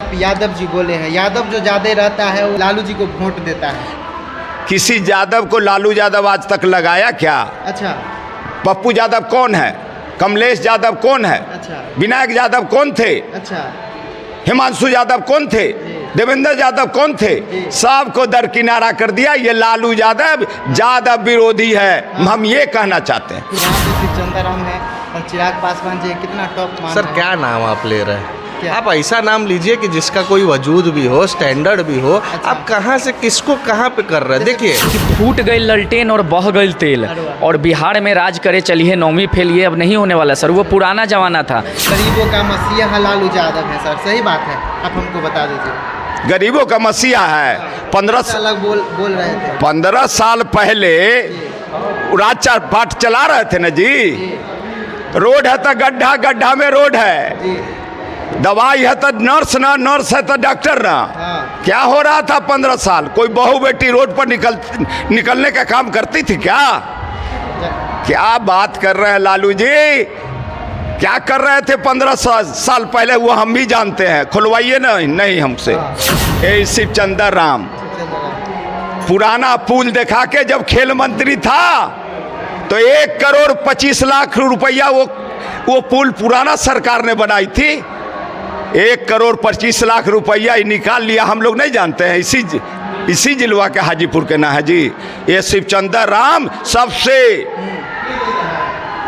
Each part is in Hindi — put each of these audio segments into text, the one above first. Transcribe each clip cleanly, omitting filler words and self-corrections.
आप यादव जी बोले हैं, यादव जो ज़्यादा रहता है वो लालू जी को वोट देता है। किसी यादव को लालू यादव आज तक लगाया क्या? अच्छा। पप्पू यादव कौन है? कमलेश यादव कौन है? अच्छा। विनायक यादव कौन थे? अच्छा। हिमांशु यादव कौन थे? देवेंद्र यादव कौन थे? सबको दरकिनारा कर दिया। ये लालू यादव विरोधी है, हम ये कहना चाहते हैं। यहाँ पे शिवचंद्राम है और चिराग पासवान जी कितना टॉप मान सर है। क्या नाम आप ले रहे हैं? क्या? आप ऐसा नाम लीजिए कि जिसका कोई वजूद भी हो, स्टैंडर्ड भी हो। अच्छा। आप कहाँ से किसको कहाँ पे कर रहे हैं? देखिए, फूट गई ललटेन और बह गई तेल, अरे वाह। और बिहार में राज करे चलिए नौवीं फेल, ये अब नहीं होने वाला सर, वो पुराना जमाना था। गरीबों का मसीहा लालू यादव है सर, सही बात है, आप हमको बता दीजिए। गरीबों का मसीहा है। 15 साल पहले राज पाठ चला रहे थे ना जी। रोड है तो गड्ढा, गड्ढा में रोड है। दवाई है तो नर्स ना, नर्स है तो डॉक्टर ना। हाँ। क्या हो रहा था 15 साल? कोई बहू बेटी रोड पर निकलने का काम करती थी क्या? क्या बात कर रहे हैं लालू जी? क्या कर रहे थे 15 साल पहले वो हम भी जानते हैं। खुलवाइए ना, नहीं हमसे। ए शिवचंद्राम पुराना पुल दिखा के जब खेल मंत्री था तो 1,25,00,000 रुपया वो पुल पुराना सरकार ने बनाई थी। 1,25,00,000 रुपया निकाल लिया। हम लोग नहीं जानते हैं? इसी जिलवा के हाजीपुर के ना है जी। ये शिवचंद्राम सबसे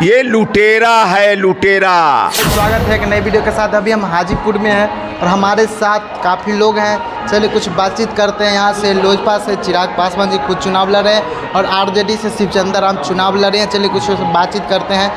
ये लुटेरा है, लुटेरा। स्वागत है एक नई वीडियो के साथ। अभी हम हाजीपुर में हैं और हमारे साथ काफ़ी लोग हैं। चलिए कुछ बातचीत करते हैं। यहाँ से लोजपा से चिराग पासवान जी खुद चुनाव लड़ रहे हैं और आरजेडी से शिवचंद्राम चुनाव लड़ रहे हैं। चलिए कुछ बातचीत करते हैं।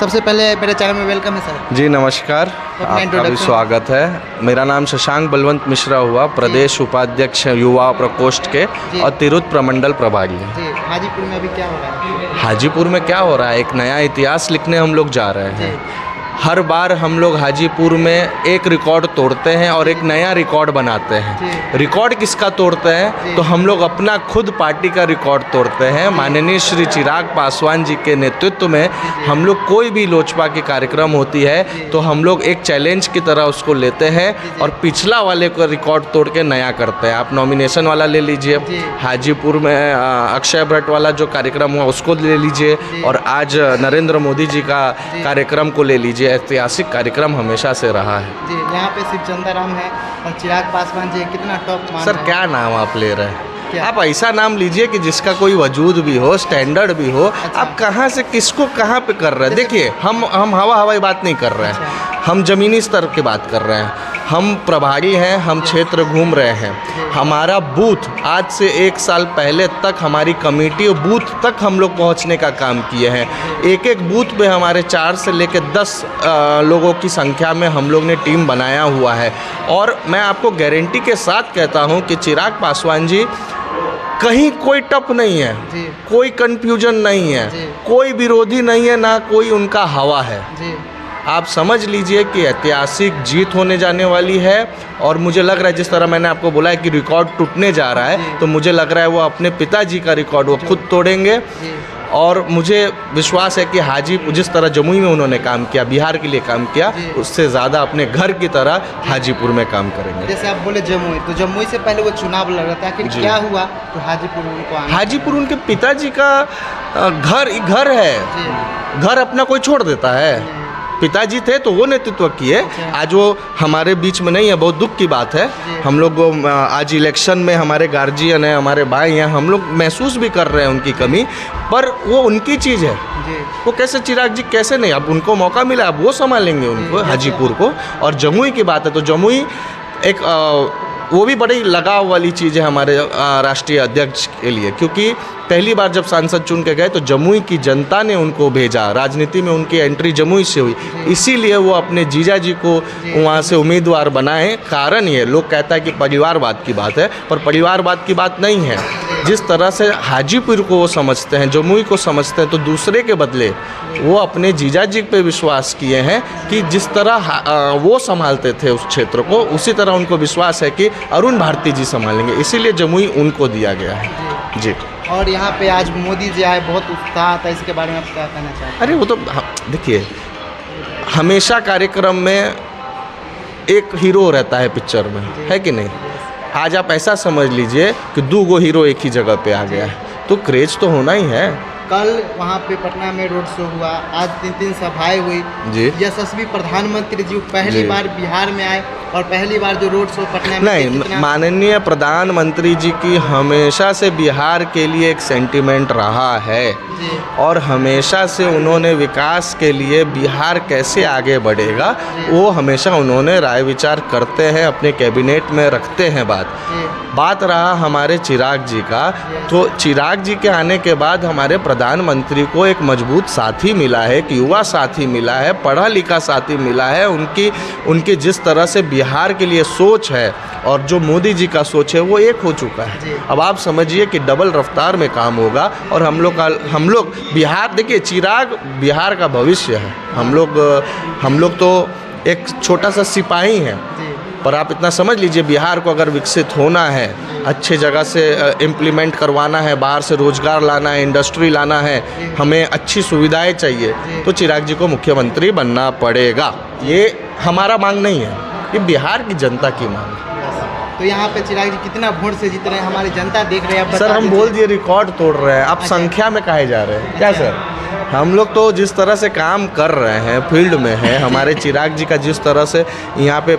सबसे पहले मेरे चैनल में वेलकम है सर। जी नमस्कार, आपका भी स्वागत है। मेरा नाम शशांक बलवंत मिश्रा हुआ, प्रदेश उपाध्यक्ष युवा प्रकोष्ठ के और तिरुत प्रमंडल प्रभारी है। जी, हाजीपुर में अभी क्या हो रहा है? हाजीपुर में क्या हो रहा है? एक नया इतिहास लिखने हम लोग जा रहे हैं। हर बार हम लोग हाजीपुर में एक रिकॉर्ड तोड़ते हैं और एक नया रिकॉर्ड बनाते हैं। रिकॉर्ड किसका तोड़ते हैं? तो हम लोग अपना खुद पार्टी का रिकॉर्ड तोड़ते हैं। माननीय श्री चिराग पासवान जी के नेतृत्व में हम लोग कोई भी लोजपा की कार्यक्रम होती है तो हम लोग एक चैलेंज की तरह उसको लेते हैं और पिछला वाले को रिकॉर्ड तोड़ के नया करते हैं। आप नॉमिनेशन वाला ले लीजिए, हाजीपुर में अक्षय भट्ट वाला जो कार्यक्रम हुआ उसको ले लीजिए, और आज नरेंद्र मोदी जी का कार्यक्रम को ले लीजिए। ऐतिहासिक कार्यक्रम हमेशा से रहा है जी। यहाँ पे शिवचंद्राम है और चिराग पासवान जी कितना टॉप मान सर है। क्या नाम आप ले रहे हैं? क्या? आप ऐसा नाम लीजिए कि जिसका कोई वजूद भी हो, स्टैंडर्ड भी हो। अच्छा। आप कहाँ से किसको कहाँ पे कर रहे हैं? देखिए, हम हवाई बात नहीं कर रहे हैं। हम ज़मीनी स्तर की बात कर रहे हैं। हम प्रभारी हैं, हम क्षेत्र घूम रहे हैं। हमारा बूथ आज से 1 साल पहले तक हमारी कमेटी बूथ तक हम लोग पहुंचने का काम किए हैं। एक एक बूथ पे हमारे 4 से लेकर 10 लोगों की संख्या में हम लोग ने टीम बनाया हुआ है। और मैं आपको गारंटी के साथ कहता हूं कि चिराग पासवान जी कहीं कोई टप नहीं है, कोई कन्फ्यूजन नहीं है, कोई विरोधी नहीं है, ना कोई उनका हवा है। आप समझ लीजिए कि ऐतिहासिक जीत होने जाने वाली है। और मुझे लग रहा है, जिस तरह मैंने आपको बोला है कि रिकॉर्ड टूटने जा रहा है, तो मुझे लग रहा है वो अपने पिताजी का रिकॉर्ड वो खुद तोड़ेंगे। और मुझे विश्वास है कि हाजीपुर जिस तरह जमुई में उन्होंने काम किया, बिहार के लिए काम किया, उससे ज़्यादा अपने घर की तरह हाजीपुर में काम करेंगे। जैसे आप बोले जमुई, तो जमुई से पहले वो चुनाव लड़ रहा था, आखिर क्या हुआ तो हाजीपुर उनको आना? हाजीपुर उनके पिताजी का घर है। घर अपना कोई छोड़ देता है? पिताजी थे तो वो नेतृत्व किए। आज वो हमारे बीच में नहीं है, बहुत दुख की बात है। हम लोग आज इलेक्शन में हमारे गार्जियन हैं, हमारे भाई हैं, हम लोग महसूस भी कर रहे हैं उनकी कमी, पर वो उनकी चीज़ है। वो कैसे चिराग जी कैसे नहीं? अब उनको मौका मिला, अब वो संभालेंगे उनको हाजीपुर को। और जमुई की बात है तो जमुई एक वो भी बड़ी लगाव वाली चीज़ है हमारे राष्ट्रीय अध्यक्ष के लिए, क्योंकि पहली बार जब सांसद चुन के गए तो जमुई की जनता ने उनको भेजा। राजनीति में उनकी एंट्री जमुई से हुई, इसीलिए वो अपने जीजा जी को वहाँ से उम्मीदवार बनाए। कारण ये लोग कहता है कि परिवारवाद की बात है, पर परिवारवाद की बात नहीं है। जिस तरह से हाजीपुर को वो समझते हैं, जमुई को समझते हैं, तो दूसरे के बदले वो अपने जीजा जी पे विश्वास किए हैं कि जिस तरह वो संभालते थे उस क्षेत्र को, उसी तरह उनको विश्वास है कि अरुण भारती जी संभालेंगे। इसीलिए जमुई उनको दिया गया है जी। और यहाँ पे आज मोदी जी आए, बहुत उत्साह था, इसके बारे में आप क्या कहना चाहते हैं? अरे वो तो देखिए, हमेशा कार्यक्रम में एक हीरो रहता है पिक्चर में, है कि नहीं। आज आप ऐसा समझ लीजिए कि 2 हीरो एक ही जगह पे आ गया है, तो क्रेज तो होना ही है। कल वहाँ पे पटना में रोड शो हुआ, आज 3 सभाएं हुई जी। यशस्वी प्रधानमंत्री जी पहली जी। बार बिहार में आए और पहली बार जो रोड शो पटना में नहीं, कितना- माननीय प्रधानमंत्री जी की हमेशा से बिहार के लिए एक सेंटिमेंट रहा है जी। और हमेशा से उन्होंने विकास के लिए बिहार कैसे आगे बढ़ेगा वो हमेशा उन्होंने राय विचार करते हैं, अपने कैबिनेट में रखते हैं बात रहा हमारे चिराग जी का, तो चिराग जी के आने के बाद हमारे प्रधानमंत्री को एक मजबूत साथी मिला है, एक युवा साथी मिला है, पढ़ा लिखा साथी मिला है। उनकी जिस तरह से बिहार के लिए सोच है और जो मोदी जी का सोच है वो एक हो चुका है। अब आप समझिए कि डबल रफ्तार में काम होगा और हम लोग बिहार, देखिए चिराग बिहार का भविष्य है। हम लोग तो एक छोटा सा सिपाही हैं, पर आप इतना समझ लीजिए बिहार को अगर विकसित होना है, अच्छे जगह से इम्प्लीमेंट करवाना है, बाहर से रोजगार लाना है, इंडस्ट्री लाना है, हमें अच्छी सुविधाएं चाहिए, तो चिराग जी को मुख्यमंत्री बनना पड़ेगा। ये हमारा मांग नहीं है, ये बिहार की जनता की मांग है। तो यहाँ पे चिराग जी कितना वोट से जीत रहे हैं, हमारी जनता देख रहे हैं। आप सर बता हम दीजिए। बोल दिए रिकॉर्ड तोड़ रहे हैं, आप संख्या में काहे जा रहे हैं क्या सर? हम लोग तो जिस तरह से काम कर रहे हैं, फील्ड में है, हमारे चिराग जी का जिस तरह से यहाँ पे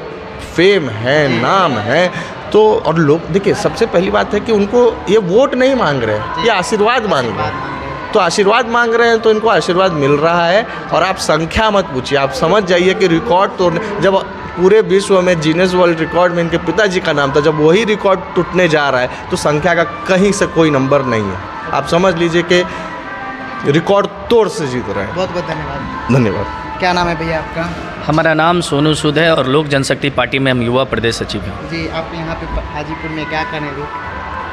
फेम है, नाम है, तो और लोग देखिए सबसे पहली बात है कि उनको ये वोट नहीं मांग रहे हैं, ये आशीर्वाद मांग रहे हैं। तो आशीर्वाद मांग रहे हैं तो इनको आशीर्वाद मिल रहा है। और आप संख्या मत पूछिए, आप समझ जाइए कि रिकॉर्ड तोड़ने, जब पूरे विश्व में गिनीज वर्ल्ड रिकॉर्ड में इनके पिताजी का नाम था, जब वही रिकॉर्ड टूटने जा रहा है तो संख्या का कहीं से कोई नंबर नहीं है। आप समझ लीजिए कि रिकॉर्ड तोड़ से जीत रहे हैं। बहुत बहुत धन्यवाद। धन्यवाद। क्या नाम है भैया आपका? हमारा नाम सोनू सूद है और लोक जनशक्ति पार्टी में हम युवा प्रदेश सचिव हैं। जी, आप यहाँ पे हाजीपुर में क्या करेंगे?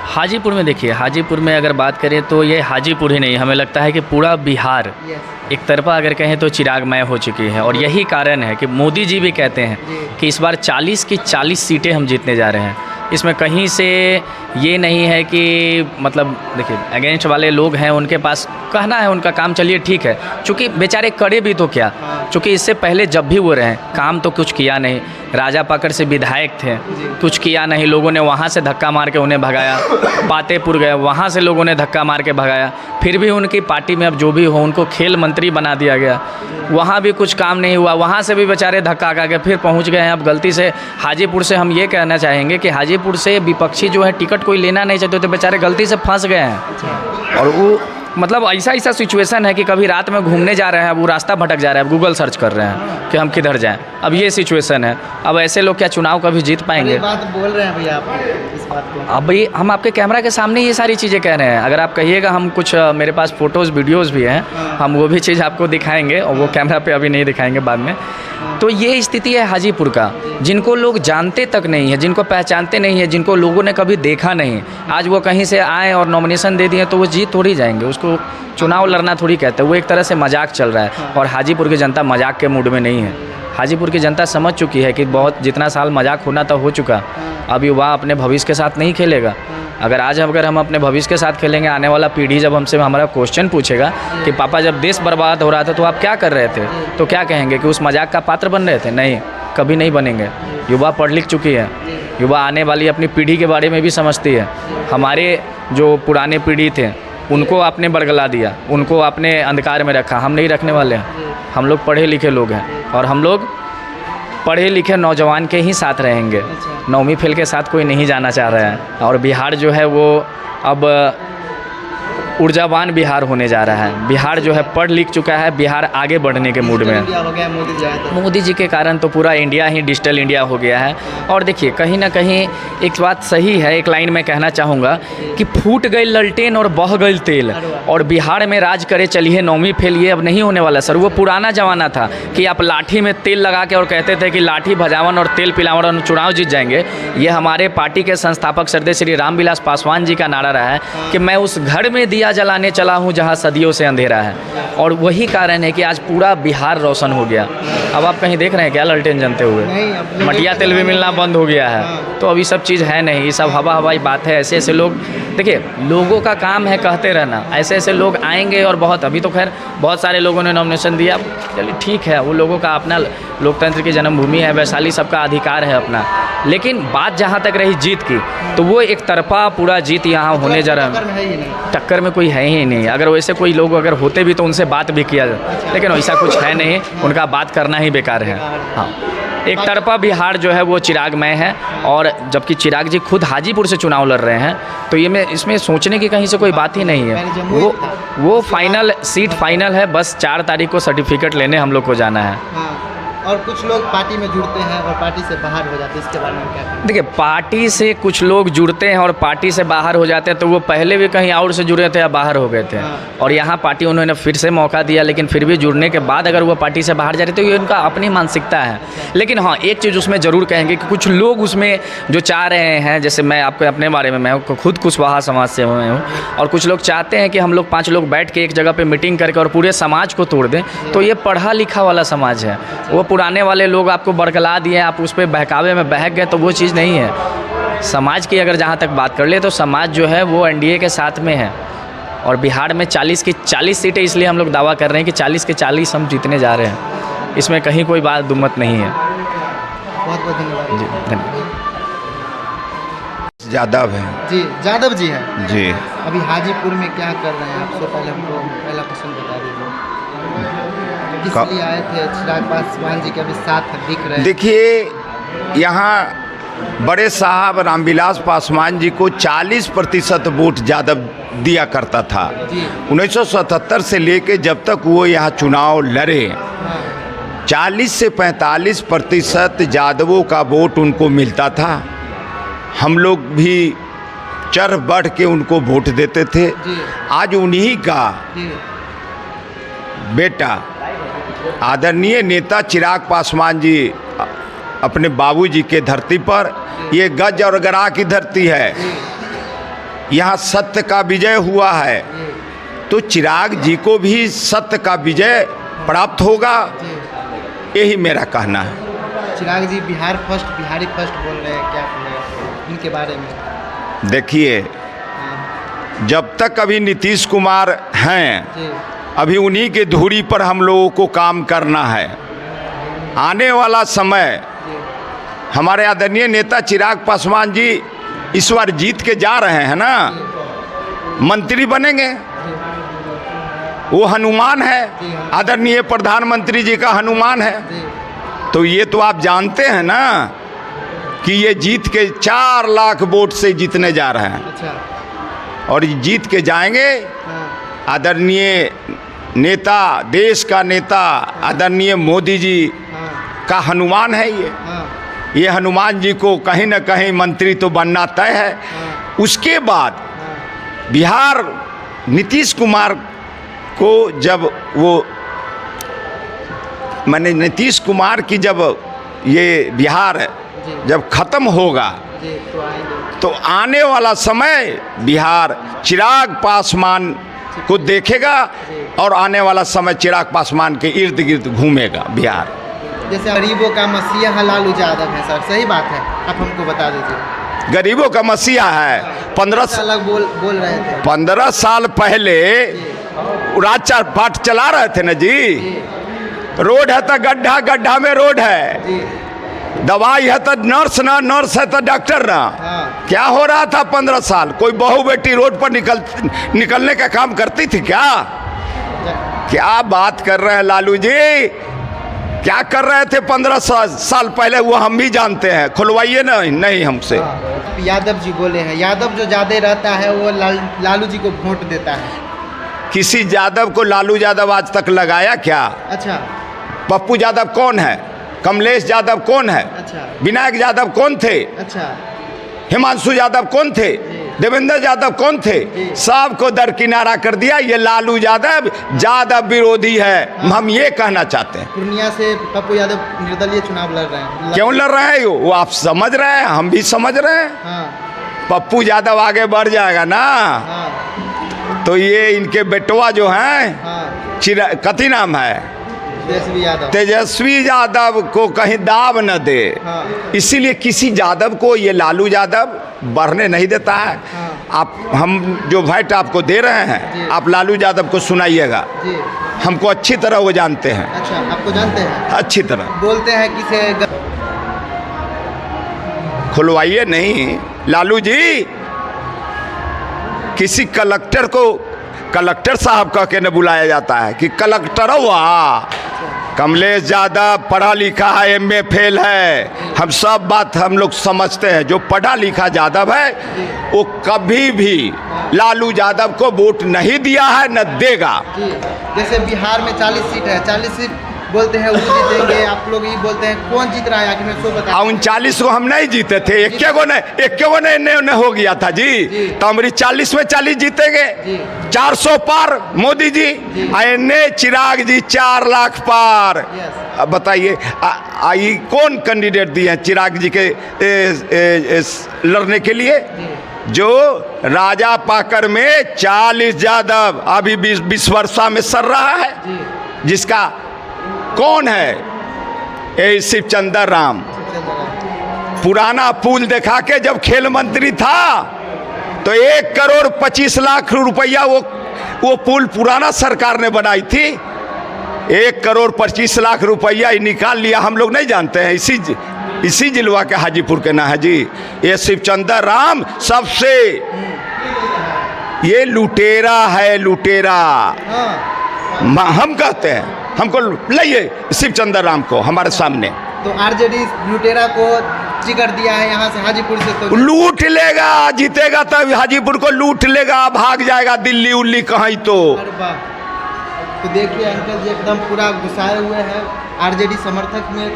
हाजीपुर में देखिए, हाजीपुर में अगर बात करें तो ये हाजीपुर ही नहीं, हमें लगता है कि पूरा बिहार एक तरफा अगर कहें तो चिरागमय हो चुकी है। और यही कारण है कि मोदी जी भी कहते हैं कि इस बार 40 की 40 सीटें हम जीतने जा रहे हैं। इसमें कहीं से ये नहीं है कि मतलब देखिए अगेंस्ट वाले लोग हैं, उनके पास कहना है उनका काम, चलिए ठीक है, चूँकि बेचारे करे भी तो क्या, चूँकि इससे पहले जब भी वो रहे काम तो कुछ किया नहीं। राजा पाकड़ से विधायक थे, कुछ किया नहीं, लोगों ने वहाँ से धक्का मार के उन्हें भगाया। पातेपुर गए, वहाँ से लोगों ने धक्का मार के भगाया, फिर भी उनकी पार्टी में अब जो भी हो उनको खेल मंत्री बना दिया गया, वहाँ भी कुछ काम नहीं हुआ, वहाँ से भी बेचारे धक्का खा के फिर पहुँच गए हैं अब गलती से हाजीपुर से। हम ये कहना चाहेंगे कि हाजीपुर से विपक्षी जो है टिकट कोई लेना नहीं चाहते तो बेचारे गलती से फंस गए हैं। और वो मतलब ऐसा सिचुएशन है कि कभी रात में घूमने जा रहे हैं, वो रास्ता भटक जा रहा है, गूगल सर्च कर रहे हैं कि हम किधर जाएं। अब ये सिचुएशन है। अब ऐसे लोग क्या चुनाव कभी जीत पाएंगे? ये बात बोल रहे हैं भैया आप इस बात को। अब भाई हम आपके कैमरा के सामने ये सारी चीज़ें कह रहे हैं। अगर आप कहिएगा, हम कुछ मेरे पास फ़ोटोज़ वीडियोज़ भी हैं, हम वो भी चीज़ आपको दिखाएंगे और वो कैमरा पे अभी नहीं दिखाएंगे, बाद में। तो ये स्थिति है हाजीपुर का, जिनको लोग जानते तक नहीं है, जिनको पहचानते नहीं है, जिनको लोगों ने कभी देखा नहीं, आज वो कहीं से आए और नॉमिनेशन दे दिए तो वो जीत थोड़ी जाएंगे, उसको चुनाव लड़ना थोड़ी कहते हैं। वो एक तरह से मजाक चल रहा है और हाजीपुर की जनता मजाक के मूड में नहीं है। हाजीपुर की जनता समझ चुकी है कि बहुत जितना साल मजाक होना तो हो चुका, अब युवा अपने भविष्य के साथ नहीं खेलेगा। अगर हम अपने भविष्य के साथ खेलेंगे, आने वाला पीढ़ी जब हमसे हमारा क्वेश्चन पूछेगा कि पापा जब देश बर्बाद हो रहा था तो आप क्या कर रहे थे, तो क्या कहेंगे कि उस मजाक का पात्र बन रहे थे? नहीं, कभी नहीं बनेंगे। युवा पढ़ लिख चुकी है, युवा आने वाली अपनी पीढ़ी के बारे में भी समझती है। हमारे जो पुराने पीढ़ी थे उनको आपने बरगला दिया, उनको आपने अंधकार में रखा, हम नहीं रखने वाले हैं। हम लोग पढ़े लिखे लोग हैं और हम लोग पढ़े लिखे नौजवान के ही साथ रहेंगे। 9वीं फेल के साथ कोई नहीं जाना चाह रहा है। और बिहार जो है वो अब ऊर्जावान बिहार होने जा रहा है। बिहार जो है पढ़ लिख चुका है, बिहार आगे बढ़ने के मूड में है। इंडिया हो गया मोदी जी आए तो। मोदी जी के कारण तो पूरा इंडिया ही डिजिटल इंडिया हो गया है। और देखिए कहीं ना कहीं एक बात सही है, एक लाइन में कहना चाहूँगा कि फूट गई ललटेन और बह गई तेल, और बिहार में राज करे चलिए 9वीं फेल, ये अब नहीं होने वाला सर। वो पुराना ज़माना था कि आप लाठी में तेल लगा के और कहते थे कि लाठी भजावन और तेल पिलावन और चुनाव जीत जाएंगे। ये हमारे पार्टी के संस्थापक श्रद्धेय श्री रामविलास पासवान जी का नारा रहा है कि मैं उस घर में दिया दिया जलाने चला हूँ जहाँ सदियों से अंधेरा है। और वही कारण है कि आज पूरा बिहार रोशन हो गया। अब आप कहीं देख रहे हैं क्या लालटेन जलते हुए? नहीं, अब मटिया तेल भी मिलना बंद हो गया है। तो अभी सब चीज़ है नहीं, ये सब हवा हवाई बात है। ऐसे ऐसे लोग, देखिए लोगों का काम है कहते रहना, ऐसे ऐसे लोग आएंगे और बहुत, अभी तो खैर बहुत सारे लोगों ने नॉमिनेशन दिया, चलिए ठीक है, वो लोगों का अपना, लोकतंत्र की जन्मभूमि है, वैशाली सबका अधिकार है अपना। लेकिन बात जहाँ तक रही जीत की, तो वो एक तरफा पूरा जीत यहाँ होने जा रहा है। टक्कर में कोई है ही नहीं। अगर वैसे कोई लोग अगर होते भी तो उनसे बात भी किया जाए, लेकिन ऐसा कुछ है नहीं, उनका बात करना ही बेकार है। हाँ, एक तरफा बिहार जो है वो चिरागमय है। और जबकि चिराग जी खुद हाजीपुर से चुनाव लड़ रहे हैं, तो ये में इसमें सोचने की कहीं से कोई बात ही नहीं है। वो फाइनल सीट फाइनल है, बस 4 तारीख को सर्टिफिकेट लेने हम लोग को जाना है। हाँ, और कुछ लोग पार्टी में जुड़ते हैं और पार्टी से बाहर हो जाते हैं, इसके बारे में क्या कहेंगे? देखिए, पार्टी से कुछ लोग जुड़ते हैं और पार्टी से बाहर हो जाते हैं, तो वो पहले भी कहीं और से जुड़े थे या बाहर हो गए थे। और यहाँ पार्टी उन्होंने फिर से मौका दिया, लेकिन फिर भी जुड़ने के बाद अगर वो पार्टी से बाहर जा रहे तो ये उनका अपनी मानसिकता है। लेकिन हाँ, एक चीज़ उसमें ज़रूर कहेंगे कि कुछ लोग उसमें जो चाह रहे हैं, जैसे मैं आपको अपने बारे में, मैं खुद कुशवाहा समाज से हूँ, और कुछ लोग चाहते हैं कि हम लोग 5 लोग बैठ के एक जगह पर मीटिंग करके और पूरे समाज को तोड़ दें। तो ये पढ़ा लिखा वाला समाज है, वो पुराने वाले लोग आपको बरकला दिए, आप उस पर बहकावे में बहक गए, तो वो चीज़ नहीं है। समाज की अगर जहाँ तक बात कर ले तो समाज जो है वो एनडीए के साथ में है। और बिहार में 40 की 40 सीटें इसलिए हम लोग दावा कर रहे हैं कि 40 के 40 हम जीतने जा रहे हैं, इसमें कहीं कोई बात दुमत नहीं है। बहुत बहुत धन्यवाद जी, धन्यवाद। यादव है जी। यादव जी हैं जी। अभी हाजीपुर में क्या कर रहे हैं? आपसे पहले हमको पहला क्वेश्चन बता दीजिए, किस लिए आए थे? चिराग पासवान जी के अभी साथ दिख रहे हैं। देखिए, यहाँ बड़े साहब रामविलास पासवान जी को 40% वोट यादव दिया करता था। 1977 से लेके जब तक वो यहाँ चुनाव लड़े, 40 से 45% यादवों का वोट उनको मिलता था। हम लोग भी चढ़ बढ़ के उनको वोट देते थे। आज उन्हीं का बेटा आदरणीय नेता चिराग पासवान जी अपने बाबूजी के धरती पर, ये गज और गरा की धरती है, यहाँ सत्य का विजय हुआ है, तो चिराग जी को भी सत्य का विजय प्राप्त होगा, यही मेरा कहना है। चिराग जी बिहार फर्स्ट, बिहारी फर्स्ट बोल रहे हैं, क्या बोले इनके बारे में? देखिए, जब तक अभी नीतीश कुमार हैं, अभी उन्हीं के धुरी पर हम लोगों को काम करना है। आने वाला समय हमारे आदरणीय नेता चिराग पासवान जी इस बार जीत के जा रहे हैं ना, मंत्री बनेंगे, वो हनुमान है, आदरणीय प्रधानमंत्री जी का हनुमान है। तो ये तो आप जानते हैं ना कि ये जीत के 4 लाख वोट से जीतने जा रहे हैं। अच्छा। और जीत के जाएंगे। आदरणीय नेता, देश का नेता आदरणीय मोदी जी का हनुमान है ये हनुमान जी को कहीं न कहीं मंत्री तो बनना तय है। उसके बाद बिहार नीतीश कुमार को जब वो, मैंने नीतीश कुमार की जब ये बिहार जब ख़त्म होगा तो आने वाला समय बिहार चिराग पासवान को देखेगा और आने वाला समय चिराग पासवान के इर्द गिर्द घूमेगा बिहार। जैसे गरीबों का मसीहा लालू यादव है सर, सही बात है? आप हमको बता दीजिए। गरीबों का मसीहा है। 15 अलग बोल रहे थे। 15 साल पहले राज पाट चला रहे थे ना जी। रोड है तो गड्ढा, गड्ढा में रोड है। दवाई है तो नर्स ना, नर्स है तो डॉक्टर ना। क्या हो रहा था 15 साल? कोई बहू बेटी रोड पर निकलने का काम करती थी क्या? क्या बात कर रहे हैं लालू जी? क्या कर रहे थे 15 साल पहले, वो हम भी जानते हैं। खुलवाइए ना, नहीं हमसे। यादव जी बोले हैं, यादव जो ज़्यादा रहता है वो लालू जी को वोट देता है। किसी यादव को लालू यादव आज तक लगाया क्या? अच्छा। पप्पू यादव कौन है? कमलेश यादव कौन है? अच्छा। विनायक यादव कौन थे? अच्छा। हिमांशु यादव कौन थे? देवेंद्र यादव कौन थे? सबको दरकिनारा कर दिया। ये लालू यादव विरोधी है, हम ये कहना चाहते हैं। पूर्णिया से पप्पू यादव निर्दलीय चुनाव लड़ रहे हैं। क्यों लड़ रहे हैं? वो आप समझ रहे हैं, हम भी समझ रहे हैं। पप्पू यादव आगे बढ़ जाएगा ना। तो ये इनके बेटवा जो हैं हाँ कथी नाम है, तेजस्वी यादव। तेजस्वी यादव को कहीं दाब न दे, हाँ। इसीलिए किसी यादव को ये लालू यादव बढ़ने नहीं देता है। हाँ। आप हम जो वोट आपको दे रहे जी। हैं, आप लालू यादव को सुनाइएगा, जी हमको अच्छी तरह वो जानते हैं, अच्छा आपको जानते हैं, अच्छी तरह। बोलते हैं किसे खुलवाइए नहीं लालू जी, किसी कलेक्टर को कलेक्टर साहब कह के न बुलाया जाता है कि कलेक्टर हुआ। कमलेश यादव पढ़ा लिखा है, एमए फेल है, हम सब बात हम लोग समझते हैं। जो पढ़ा लिखा यादव है वो कभी भी लालू यादव को वोट नहीं दिया है, न देगा। जी जैसे बिहार में 40 सीट है, 40 सीट बोलते हैं वो जीतेंगे, आप लोग ये बोलते हैं कौन जीत रहा है आखिर में, सो बता। 39 को हम नहीं जीते थे, एक गो ने हो गया था जी। तो हमारी 40 में 40 जीतेंगे, 400 पार मोदी जी, एने चिराग जी 4 लाख पार। अब बताइए आई कौन कैंडिडेट दिए हैं चिराग जी के लड़ने के लिए? जो राजा पाकर में 40 यादव अभी 20 वर्षा में सर रहा है, जिसका कौन है? ये शिवचंद्र राम। पुराना पुल दिखा के जब खेल मंत्री था तो 1 करोड़ 25 लाख रुपया वो पुल पुराना सरकार ने बनाई थी। 1 करोड़ 25 लाख रुपया ही निकाल लिया, हम लोग नहीं जानते हैं। इसी जिलवा के हाजीपुर के ना है जी। ये शिवचंद्र राम सबसे ये लुटेरा है, लुटेरा हम कहते हैं। हमको लाइए शिवचंद्र राम को हमारे सामने। तो आरजेडी लुटेरा को टिकट दिया है यहाँ से हाजीपुर से, तो लूट लेगा, जीतेगा तब हाजीपुर को लूट लेगा, भाग जाएगा दिल्ली उल्ली कहीं तो। अरे वाह। तो देखिए अंकल जी एकदम पूरा गुस्साए हुए हैं, आरजेडी समर्थक में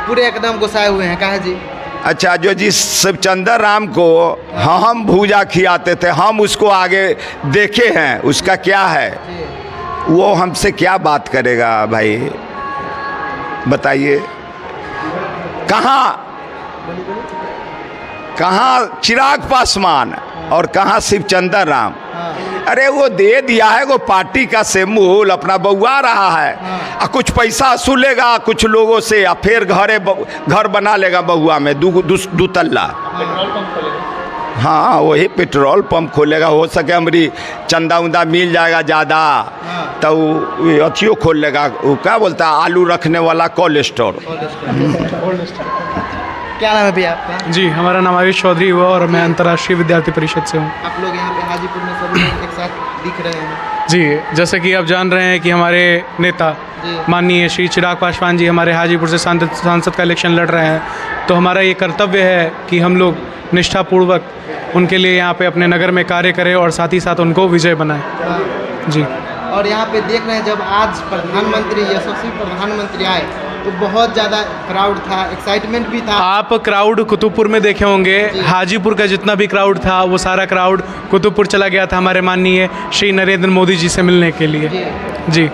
पूरे एकदम गुस्साए हुए हैं। कहा जी अच्छा, जो जिस शिवचंद्र राम को हम भूजा खिलाते थे, हम उसको आगे देखे हैं, उसका क्या है, वो हमसे क्या बात करेगा भाई बताइए? कहाँ चिराग पासवान और कहाँ शिवचंद्र राम? अरे वो दे दिया है, वो पार्टी का सिंबल अपना बउआ रहा है, कुछ पैसा वसूलेगा कुछ लोगों से, फिर घर बना लेगा बहुआ में 2 तल्ला। हाँ वही पेट्रोल पंप खोलेगा, हो सके हमारी चंदा उंदा मिल जाएगा ज़्यादा तो अथियो खोल लेगा, वो क्या बोलता है आलू रखने वाला कोल्ड स्टोर। क्या नाम है भैया आपका? जी हमारा नाम आयुष चौधरी हुआ और मैं अंतर्राष्ट्रीय विद्यार्थी परिषद से हूँ। आप लोग यहाँ पे हाजीपुर में सभी लोग एक साथ दिख रहे हैं। जी जैसे कि आप जान रहे हैं कि हमारे नेता माननीय श्री चिराग पासवान जी हमारे हाजीपुर से सांसद का इलेक्शन लड़ रहे हैं, तो हमारा ये कर्तव्य है कि हम लोग निष्ठापूर्वक उनके लिए यहाँ पे अपने नगर में कार्य करें और साथ ही साथ उनको विजय बनाएं। जी और यहाँ पे देख रहे हैं जब आज प्रधानमंत्री यशस्वी प्रधानमंत्री आए तो बहुत ज़्यादा क्राउड था, एक्साइटमेंट भी था। आप क्राउड कुतुबपुर में देखे होंगे, हाजीपुर का जितना भी क्राउड था वो सारा क्राउड कुतुबपुर चला गया था हमारे माननीय श्री नरेंद्र मोदी जी से मिलने के लिए। जी